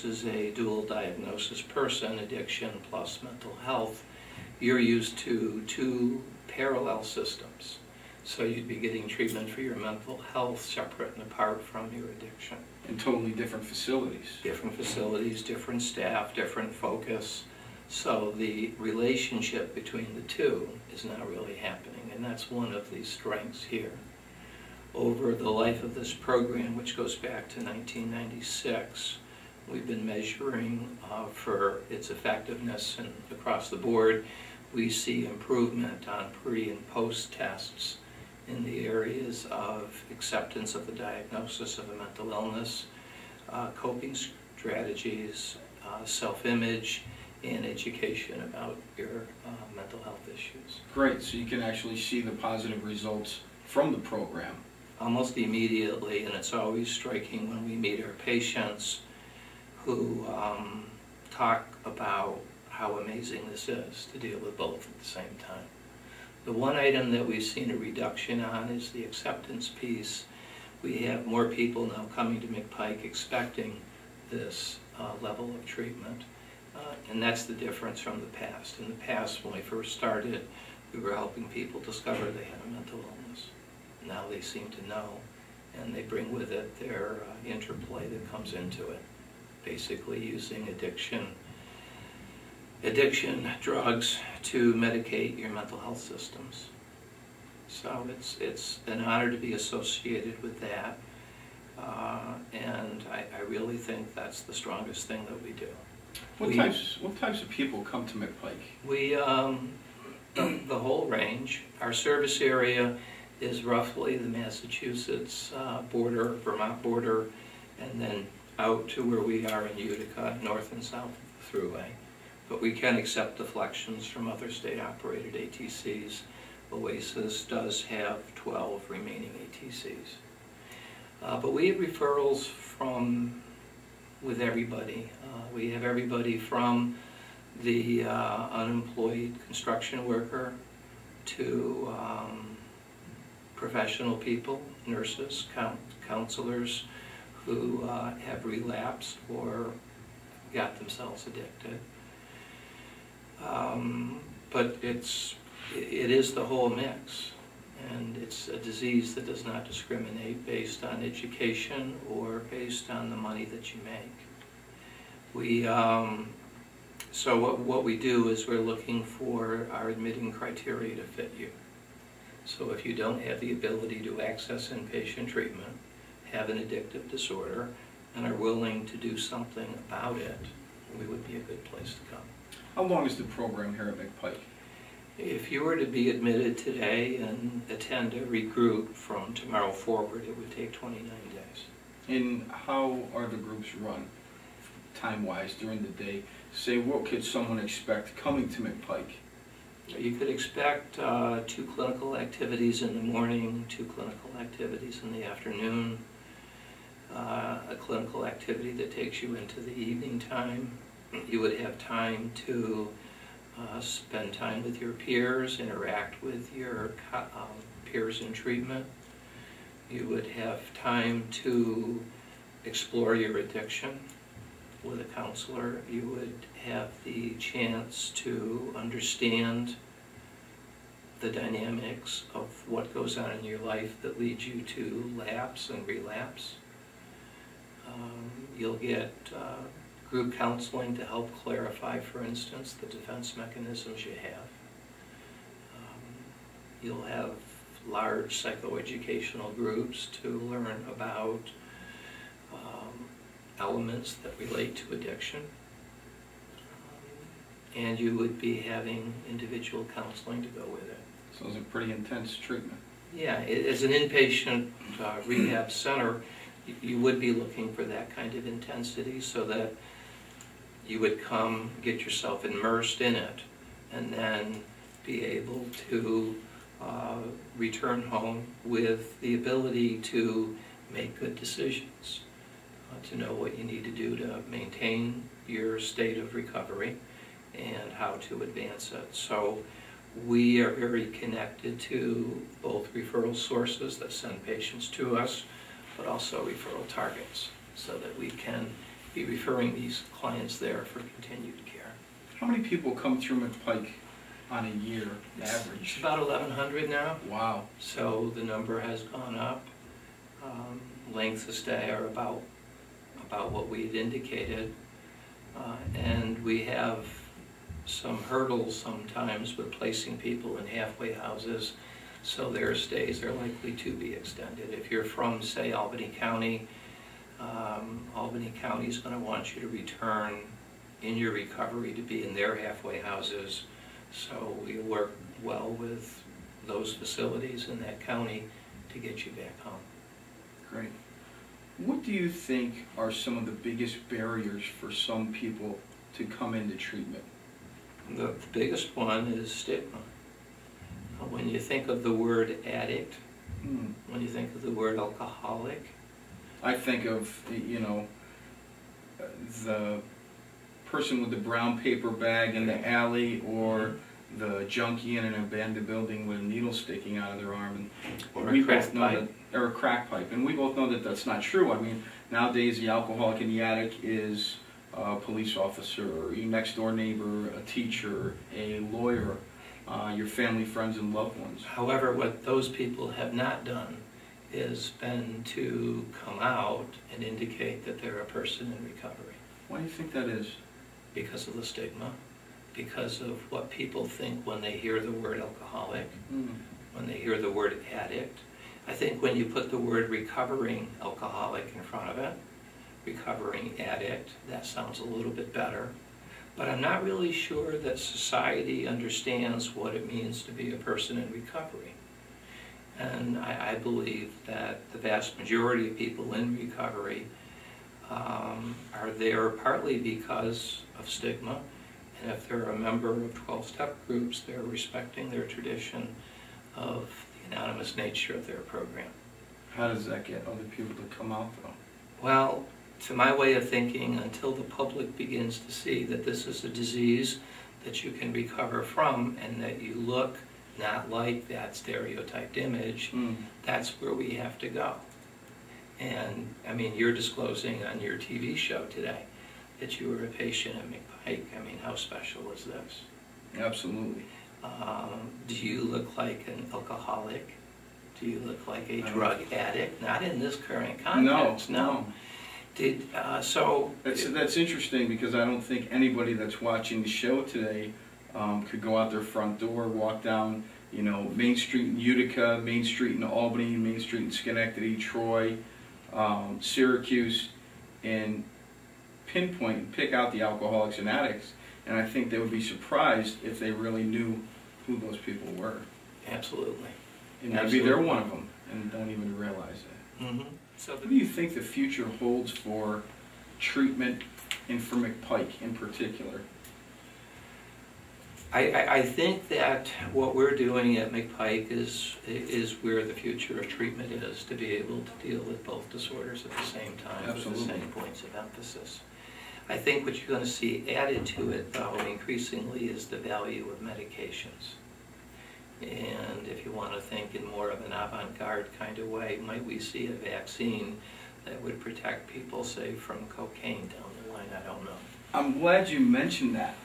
is a dual diagnosis person, addiction plus mental health. You're used to two parallel systems. So you'd be getting treatment for your mental health separate and apart from your addiction. And totally different facilities. Different facilities, different staff, different focus. So the relationship between the two is not really happening, and that's one of the strengths here. Over the life of this program, which goes back to 1996, we've been measuring for its effectiveness, and across the board we see improvement on pre and post tests in the areas of acceptance of the diagnosis of a mental illness, coping strategies, self-image, and education about your mental health issues. Great, so you can actually see the positive results from the program. Almost immediately, and it's always striking when we meet our patients who talk about how amazing this is to deal with both at the same time. The one item that we've seen a reduction on is the acceptance piece. We have more people now coming to McPike expecting this level of treatment, and that's the difference from the past. In the past, when we first started, we were helping people discover they had a mental illness. Now they seem to know, and they bring with it their interplay that comes into it, basically using addiction drugs to medicate your mental health systems. So it's an honor to be associated with that, and I really think that's the strongest thing that we do. What types of people come to McPike? We the whole range. Our service area is roughly the Massachusetts border, Vermont border, and then out to where we are in Utica, north and south of the thruway. But we can accept deflections from other state-operated ATCs. Oasis does have 12 remaining ATCs. But we have referrals with everybody. We have everybody from the unemployed construction worker to professional people, nurses, counselors who have relapsed or got themselves addicted. But it is the whole mix, and it's a disease that does not discriminate based on education or based on the money that you make. So what we do is we're looking for our admitting criteria to fit you. So if you don't have the ability to access inpatient treatment, have an addictive disorder, and are willing to do something about it, we would be a good place to come. How long is the program here at McPike? If you were to be admitted today and attend every group from tomorrow forward, it would take 29 days. And how are the groups run, time-wise, during the day? Say, what could someone expect coming to McPike? You could expect 2 clinical activities in the morning, 2 clinical activities in the afternoon, a clinical activity that takes you into the evening time. You would have time to spend time with your peers, interact with your peers in treatment. You would have time to explore your addiction with a counselor. You would have the chance to understand the dynamics of what goes on in your life that leads you to lapse and relapse. You'll get group counseling to help clarify, for instance, the defense mechanisms you have. You'll have large psychoeducational groups to learn about elements that relate to addiction. And you would be having individual counseling to go with it. So it's a pretty intense treatment. Yeah, as an inpatient rehab center, you would be looking for that kind of intensity so that you would come, get yourself immersed in it, and then be able to return home with the ability to make good decisions, to know what you need to do to maintain your state of recovery and how to advance it. So we are very connected to both referral sources that send patients to us, but also referral targets, so that we can be referring these clients there for continued care. How many people come through McPike on a year It's average? about 1,100 now, Wow. so the number has gone up. Lengths of stay are about what we had indicated, and we have some hurdles sometimes with placing people in halfway houses, so their stays are likely to be extended. If you're from, say, Albany County, Albany County is going to want you to return in your recovery to be in their halfway houses, so we work well with those facilities in that county to get you back home. Great. What do you think are some of the biggest barriers for some people to come into treatment? The biggest one is stigma. When you think of the word addict, when you think of the word alcoholic, I think of, you know, the person with the brown paper bag in the alley, or the junkie in an abandoned building with a needle sticking out of their arm, and or we a crack both know pipe. that, or a crack pipe, and we both know that that's not true. I mean, nowadays the alcoholic and the addict is a police officer, your next door neighbor, a teacher, a lawyer, your family, friends, and loved ones. However, what those people have not done is been to come out and indicate that they're a person in recovery. Why do you think that is? Because of the stigma, because of what people think when they hear the word alcoholic, when they hear the word addict. I think when you put the word recovering alcoholic in front of it, recovering addict, that sounds a little bit better. But I'm not really sure that society understands what it means to be a person in recovery. And I believe that the vast majority of people in recovery are there partly because of stigma, and if they're a member of 12-step groups, they're respecting their tradition of the anonymous nature of their program. How does that get other people to come out, though? Well, to my way of thinking, until the public begins to see that this is a disease that you can recover from and that you look not like that stereotyped image, that's where we have to go. And, I mean, you're disclosing on your TV show today that you were a patient at McPike. I mean, how special is this? Absolutely. Do you look like an alcoholic? Do you look like a drug addict? Not in this current context, no. That's interesting, because I don't think anybody that's watching the show today could go out their front door, walk down, you know, Main Street in Utica, Main Street in Albany, Main Street in Schenectady, Troy, Syracuse, and pinpoint and pick out the alcoholics and addicts. And I think they would be surprised if they really knew who those people were. Absolutely. And maybe they're one of them and don't even realize that. So What do you think the future holds for treatment and for McPike in particular? I think that what we're doing at McPike is where the future of treatment is, to be able to deal with both disorders at the same time. Absolutely. With the same points of emphasis. I think what you're going to see added to it, though, increasingly, is the value of medications. And if you want to think in more of an avant-garde kind of way, might we see a vaccine that would protect people, say, from cocaine down the line? I don't know. I'm glad you mentioned that.